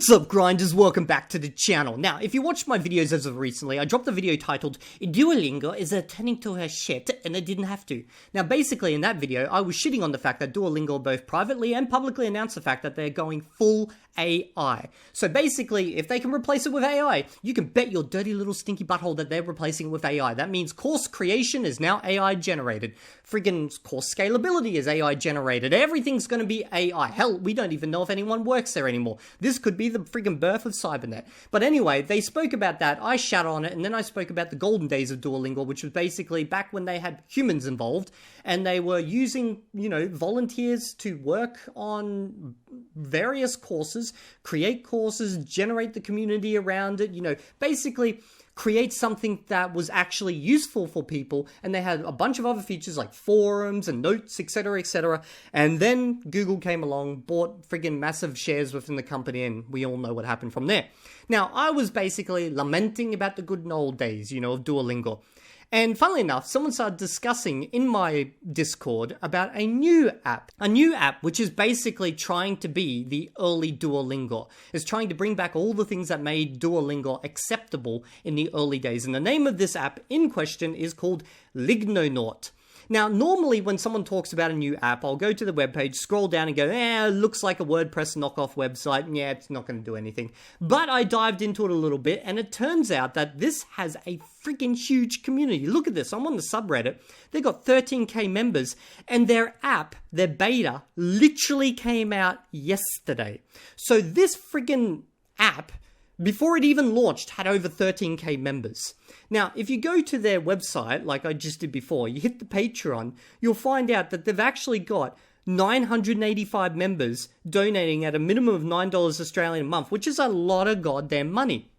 What's up, grinders? Welcome back to the channel. Now, if you watched my videos as of recently, I dropped a video titled Duolingo is turning to her shit and it didn't have to. Now, basically in that video, I was shitting on the fact that Duolingo both privately and publicly announced the fact that they're going full AI. So basically, if they can replace it with AI, you can bet your dirty little stinky butthole that they're replacing it with AI. That means course creation is now AI generated. Friggin' course scalability is AI generated. Everything's gonna be AI. Hell, we don't even know if anyone works there anymore. This could be the friggin' birth of Cybernet. But anyway, they spoke about that, I shat on it, and then I spoke about the golden days of Duolingo, which was basically back when they had humans involved, and they were using, volunteers to work on various courses, create courses, generate the community around it, basically create something that was actually useful for people. And they had a bunch of other features like forums and notes, etc., etc. And then Google came along, bought friggin' massive shares within the company, and we all know what happened from there. Now, I was basically lamenting about the good old days, of Duolingo. And funnily enough, someone started discussing in my Discord about a new app which is basically trying to be the early Duolingo. It's trying to bring back all the things that made Duolingo acceptable in the early days. And the name of this app in question is called Lingonaut. Now, normally when someone talks about a new app, I'll go to the webpage, scroll down and go, it looks like a WordPress knockoff website. Yeah, it's not going to do anything. But I dived into it a little bit, and it turns out that this has a freaking huge community. Look at this. I'm on the subreddit. They've got 13k members, and their app, their beta, literally came out yesterday. So this friggin' app, before it even launched, had over 13k members. Now, if you go to their website, like I just did before, you hit the Patreon, you'll find out that they've actually got 985 members donating at a minimum of $9 Australian a month, which is a lot of goddamn money.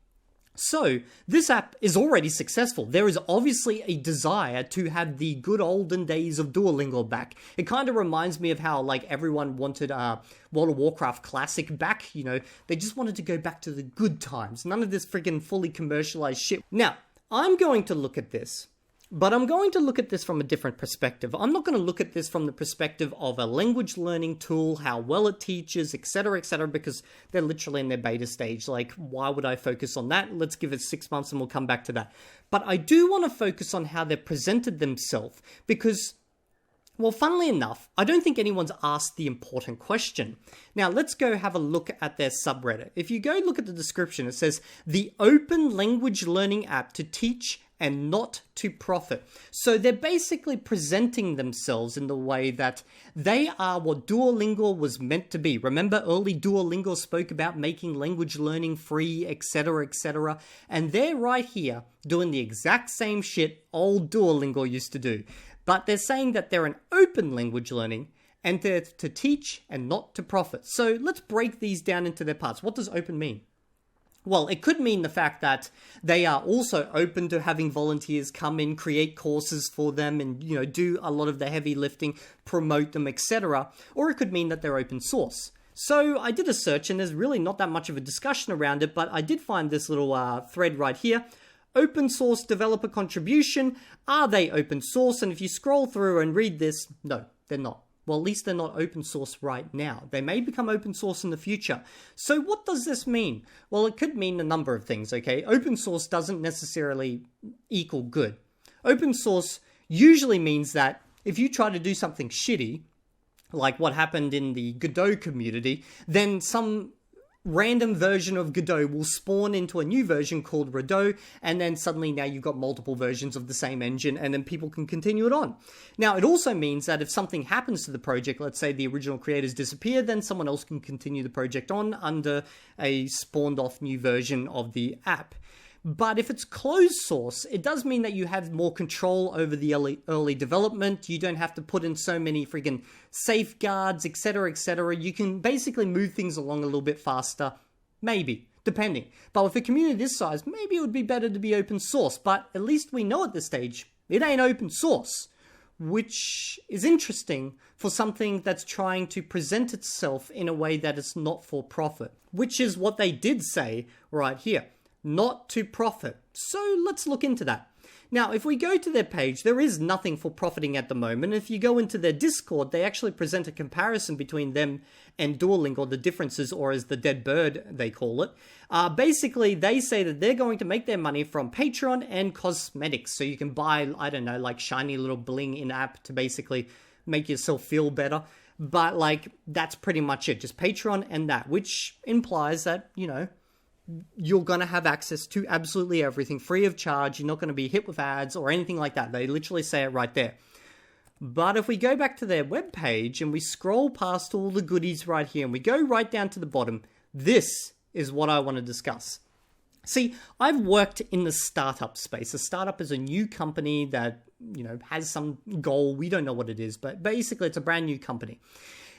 So, this app is already successful. There is obviously a desire to have the good olden days of Duolingo back. It kind of reminds me of how, everyone wanted World of Warcraft Classic back, They just wanted to go back to the good times. None of this friggin' fully commercialized shit. Now, I'm going to look at this, but I'm going to look at this from a different perspective. I'm not going to look at this from the perspective of a language learning tool, how well it teaches, etc., because they're literally in their beta stage. Why would I focus on that? Let's give it 6 months and we'll come back to that. But I do want to focus on how they presented themselves because, well, funnily enough, I don't think anyone's asked the important question. Now, let's go have a look at their subreddit. If you go look at the description, it says, the open language learning app to teach and not to profit. So they're basically presenting themselves in the way that they are what Duolingo was meant to be. Remember, early Duolingo spoke about making language learning free, etc., etc. And they're right here doing the exact same shit old Duolingo used to do. But they're saying that they're an open language learning and they're to teach and not to profit. So let's break these down into their parts. What does open mean? Well, it could mean the fact that they are also open to having volunteers come in, create courses for them and, do a lot of the heavy lifting, promote them, etc. Or it could mean that they're open source. So I did a search and there's really not that much of a discussion around it, but I did find this little thread right here. Open source developer contribution. Are they open source? And if you scroll through and read this, no, they're not. Well, at least they're not open source right now. They may become open source in the future. So what does this mean? Well, it could mean a number of things, okay? Open source doesn't necessarily equal good. Open source usually means that if you try to do something shitty, like what happened in the Godot community, then some random version of Godot will spawn into a new version called Godot, and then suddenly now you've got multiple versions of the same engine, and then people can continue it on. Now, it also means that if something happens to the project, let's say the original creators disappear, then someone else can continue the project on under a spawned off new version of the app. But if it's closed source, it does mean that you have more control over the early development. You don't have to put in so many friggin' safeguards, etc., etc. You can basically move things along a little bit faster, maybe, depending. But with a community this size, maybe it would be better to be open source. But at least we know at this stage, it ain't open source, which is interesting for something that's trying to present itself in a way that it's not for profit, which is what they did say right here. Not to profit. So let's look into that. Now, if we go to their page, there is nothing for profiting at the moment. If you go into their Discord, they actually present a comparison between them and Duolingo, the differences, or as the dead bird they call it. Basically, they say that they're going to make their money from Patreon and cosmetics. So you can buy, I don't know, like shiny little bling in-app to basically make yourself feel better. But like, that's pretty much it. Just Patreon and that, which implies that, you know, you're going to have access to absolutely everything free of charge. You're not going to be hit with ads or anything like that. They literally say it right there. But if we go back to their webpage and we scroll past all the goodies right here and we go right down to the bottom, this is what I want to discuss. See, I've worked in the startup space. A startup is a new company that, you know, has some goal. We don't know what it is, but basically it's a brand new company.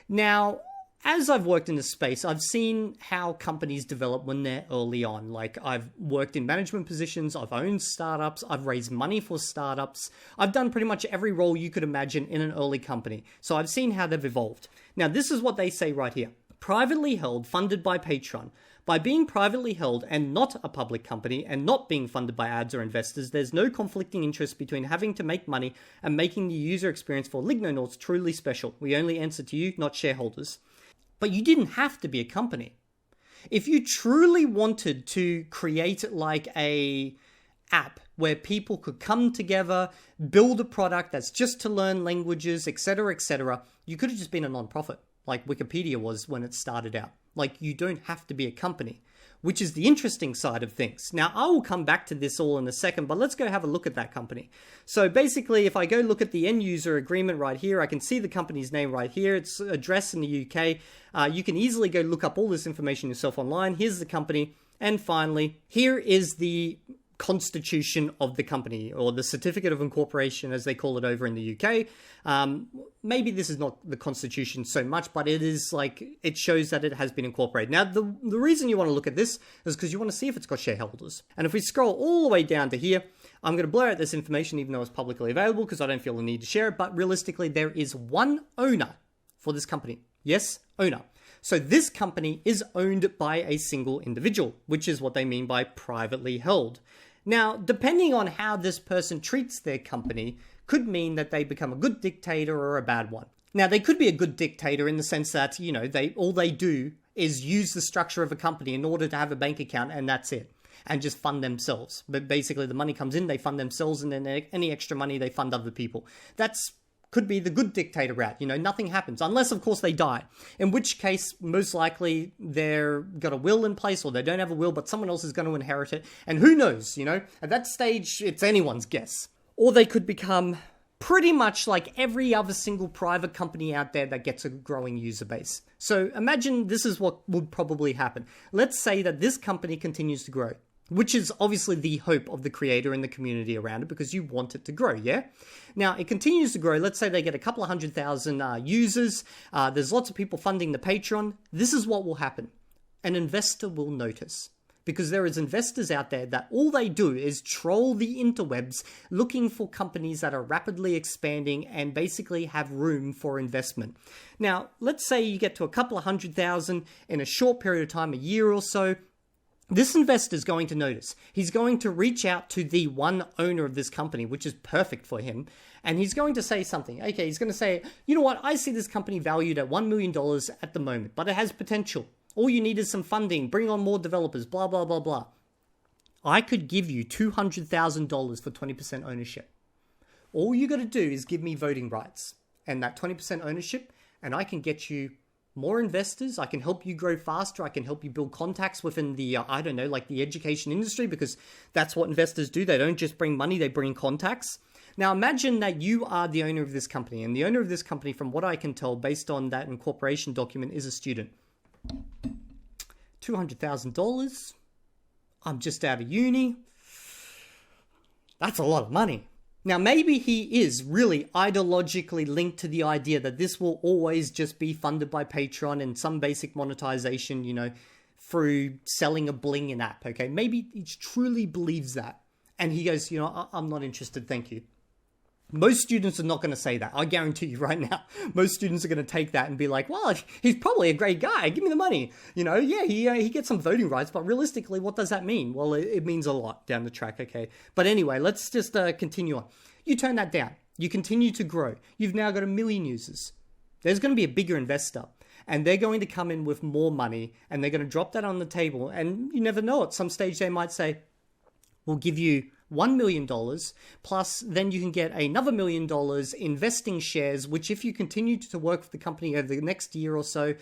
Now, as I've worked in this space, I've seen how companies develop when they're early on. Like, I've worked in management positions, I've owned startups, I've raised money for startups. I've done pretty much every role you could imagine in an early company. So I've seen how they've evolved. Now, this is what they say right here. Privately held, funded by Patreon. By being privately held and not a public company and not being funded by ads or investors, there's no conflicting interest between having to make money and making the user experience for Lingonauts truly special. We only answer to you, not shareholders. But you didn't have to be a company. If you truly wanted to create like a app where people could come together, build a product that's just to learn languages, etc., you could have just been a non-profit, like Wikipedia was when it started out. Like, you don't have to be a company, which is the interesting side of things. Now, I will come back to this all in a second, but let's go have a look at that company. So basically, if I go look at the end user agreement right here, I can see the company's name right here. It's addressed in the UK. You can easily go look up all this information yourself online. Here's the company. And finally, here is the constitution of the company, or the certificate of incorporation as they call it over in the UK. Maybe this is not the constitution so much, but it is like, it shows that it has been incorporated. Now, the reason you want to look at this is because you want to see if it's got shareholders. And if we scroll all the way down to here, I'm going to blur out this information even though it's publicly available because I don't feel the need to share it, but realistically there is one owner for this company. Yes, owner. So this company is owned by a single individual, which is what they mean by privately held. Now, depending on how this person treats their company, could mean that they become a good dictator or a bad one. Now, they could be a good dictator in the sense that, you know, all they do is use the structure of a company in order to have a bank account, and that's it, and just fund themselves. But basically, the money comes in, they fund themselves, and then any extra money, they fund other people. That's could be the good dictator route. You know, nothing happens unless, of course, they die. In which case, most likely they've got a will in place, or they don't have a will, but someone else is going to inherit it. And who knows, you know, at that stage, it's anyone's guess. Or they could become pretty much like every other single private company out there that gets a growing user base. So imagine this is what would probably happen. Let's say that this company continues to grow, which is obviously the hope of the creator and the community around it, because you want it to grow, yeah? Now, it continues to grow. Let's say they get a couple of 100,000 users. There's lots of people funding the Patreon. This is what will happen. An investor will notice, because there is investors out there that all they do is troll the interwebs looking for companies that are rapidly expanding and basically have room for investment. Now, let's say you get to a couple of 100,000 in a short period of time, a year or so. This investor is going to notice. He's going to reach out to the one owner of this company, which is perfect for him. And he's going to say something. Okay, he's going to say, you know what? I see this company valued at $1 million at the moment, but it has potential. All you need is some funding, bring on more developers, blah, blah, blah, blah. I could give you $200,000 for 20% ownership. All you got to do is give me voting rights and that 20% ownership, and I can get you more investors. I can help you grow faster. I can help you build contacts within the, I don't know, like the education industry, because that's what investors do. They don't just bring money, they bring contacts. Now imagine that you are the owner of this company, and the owner of this company, from what I can tell, based on that incorporation document, is a student. $200,000. I'm just out of uni. That's a lot of money. Now, maybe he is really ideologically linked to the idea that this will always just be funded by Patreon and some basic monetization, you know, through selling a bling in app, okay? Maybe he truly believes that. And he goes, you know, I'm not interested, thank you. Most students are not going to say that. I guarantee you right now. Most students are going to take that and be like, well, he's probably a great guy. Give me the money. Yeah, he gets some voting rights, but realistically, what does that mean? Well, it means a lot down the track, okay? But anyway, let's just continue on. You turn that down. You continue to grow. You've now got 1 million users. There's going to be a bigger investor, and they're going to come in with more money, and they're going to drop that on the table, and you never know. At some stage, they might say, we'll give you $1 million, plus then you can get another $1 million investing shares, which if you continue to work for the company over the next year or so,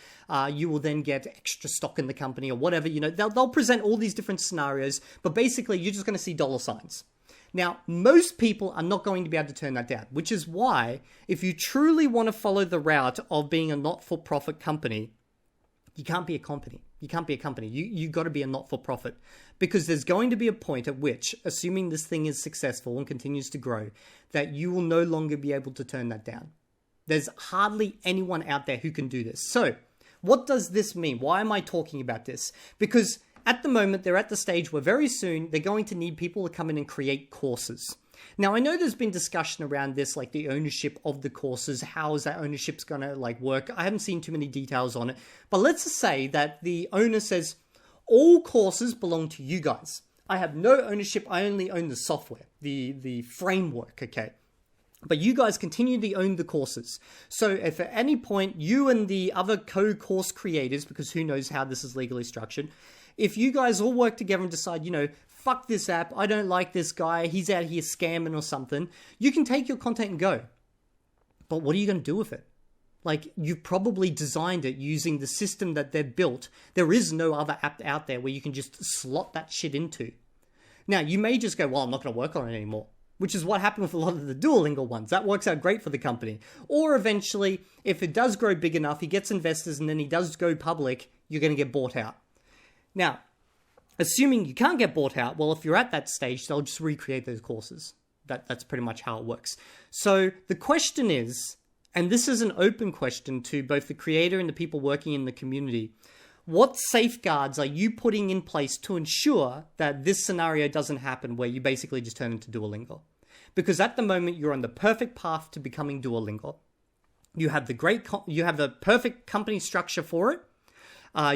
you will then get extra stock in the company or whatever. They'll present all these different scenarios, but basically you're just going to see dollar signs. Now, most people are not going to be able to turn that down, which is why if you truly want to follow the route of being a not-for-profit company, you can't be a company. You can't be a company. You got to be a not-for-profit, because there's going to be a point at which, assuming this thing is successful and continues to grow, that you will no longer be able to turn that down. There's hardly anyone out there who can do this. So what does this mean? Why am I talking about this? Because at the moment, they're at the stage where very soon they're going to need people to come in and create courses. Now, I know there's been discussion around this, like the ownership of the courses. How is that ownership's going to work? I haven't seen too many details on it. But let's just say that the owner says, all courses belong to you guys. I have no ownership. I only own the software, the framework, okay? But you guys continue to own the courses. So if at any point you and the other co-course creators, because who knows how this is legally structured, if you guys all work together and decide, fuck this app, I don't like this guy, he's out here scamming or something, you can take your content and go. But what are you going to do with it? You've probably designed it using the system that they've built. There is no other app out there where you can just slot that shit into. Now, you may just go, well, I'm not going to work on it anymore, which is what happened with a lot of the Duolingo ones. That works out great for the company. Or eventually, if it does grow big enough, he gets investors and then he does go public, you're going to get bought out. Now, assuming you can't get bought out, well, if you're at that stage, they'll just recreate those courses. That's pretty much how it works. So the question is, and this is an open question to both the creator and the people working in the community, what safeguards are you putting in place to ensure that this scenario doesn't happen where you basically just turn into Duolingo? Because at the moment, you're on the perfect path to becoming Duolingo. You have the perfect company structure for it.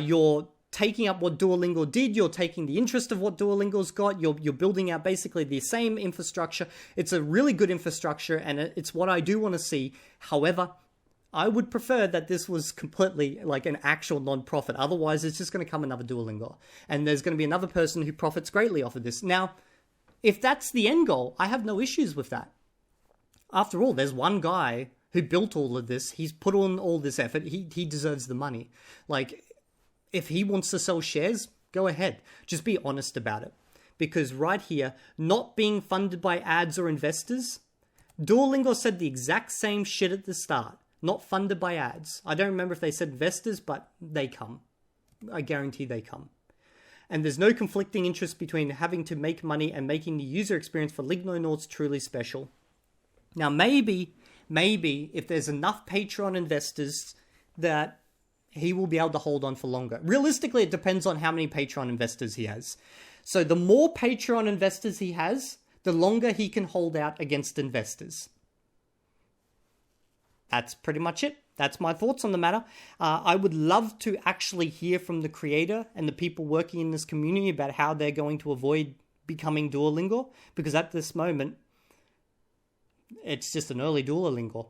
You're taking up what Duolingo did, you're taking the interest of what Duolingo's got, you're building out basically the same infrastructure. It's a really good infrastructure, and it's what I do want to see. However, I would prefer that this was completely an actual non-profit. Otherwise, it's just going to come another Duolingo, and there's going to be another person who profits greatly off of this. Now, if that's the end goal, I have no issues with that. After all, there's one guy who built all of this. He's put on all this effort. He deserves the money. If he wants to sell shares, go ahead. Just be honest about it. Because right here, not being funded by ads or investors, Duolingo said the exact same shit at the start. Not funded by ads. I don't remember if they said investors, but they come. I guarantee they come. And there's no conflicting interest between having to make money and making the user experience for Lingonauts truly special. Now, maybe if there's enough Patreon investors that he will be able to hold on for longer. Realistically, it depends on how many Patreon investors he has. So the more Patreon investors he has, the longer he can hold out against investors. That's pretty much it. That's my thoughts on the matter. I would love to actually hear from the creator and the people working in this community about how they're going to avoid becoming Duolingo, because at this moment, it's just an early Duolingo.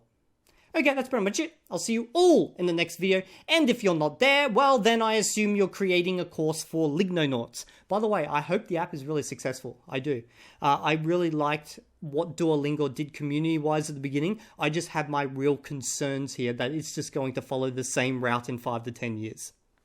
Okay, that's pretty much it. I'll see you all in the next video. And if you're not there, well, then I assume you're creating a course for Lingonauts. By the way, I hope the app is really successful. I do. I really liked what Duolingo did community-wise at the beginning. I just have my real concerns here that it's just going to follow the same route in 5 to 10 years.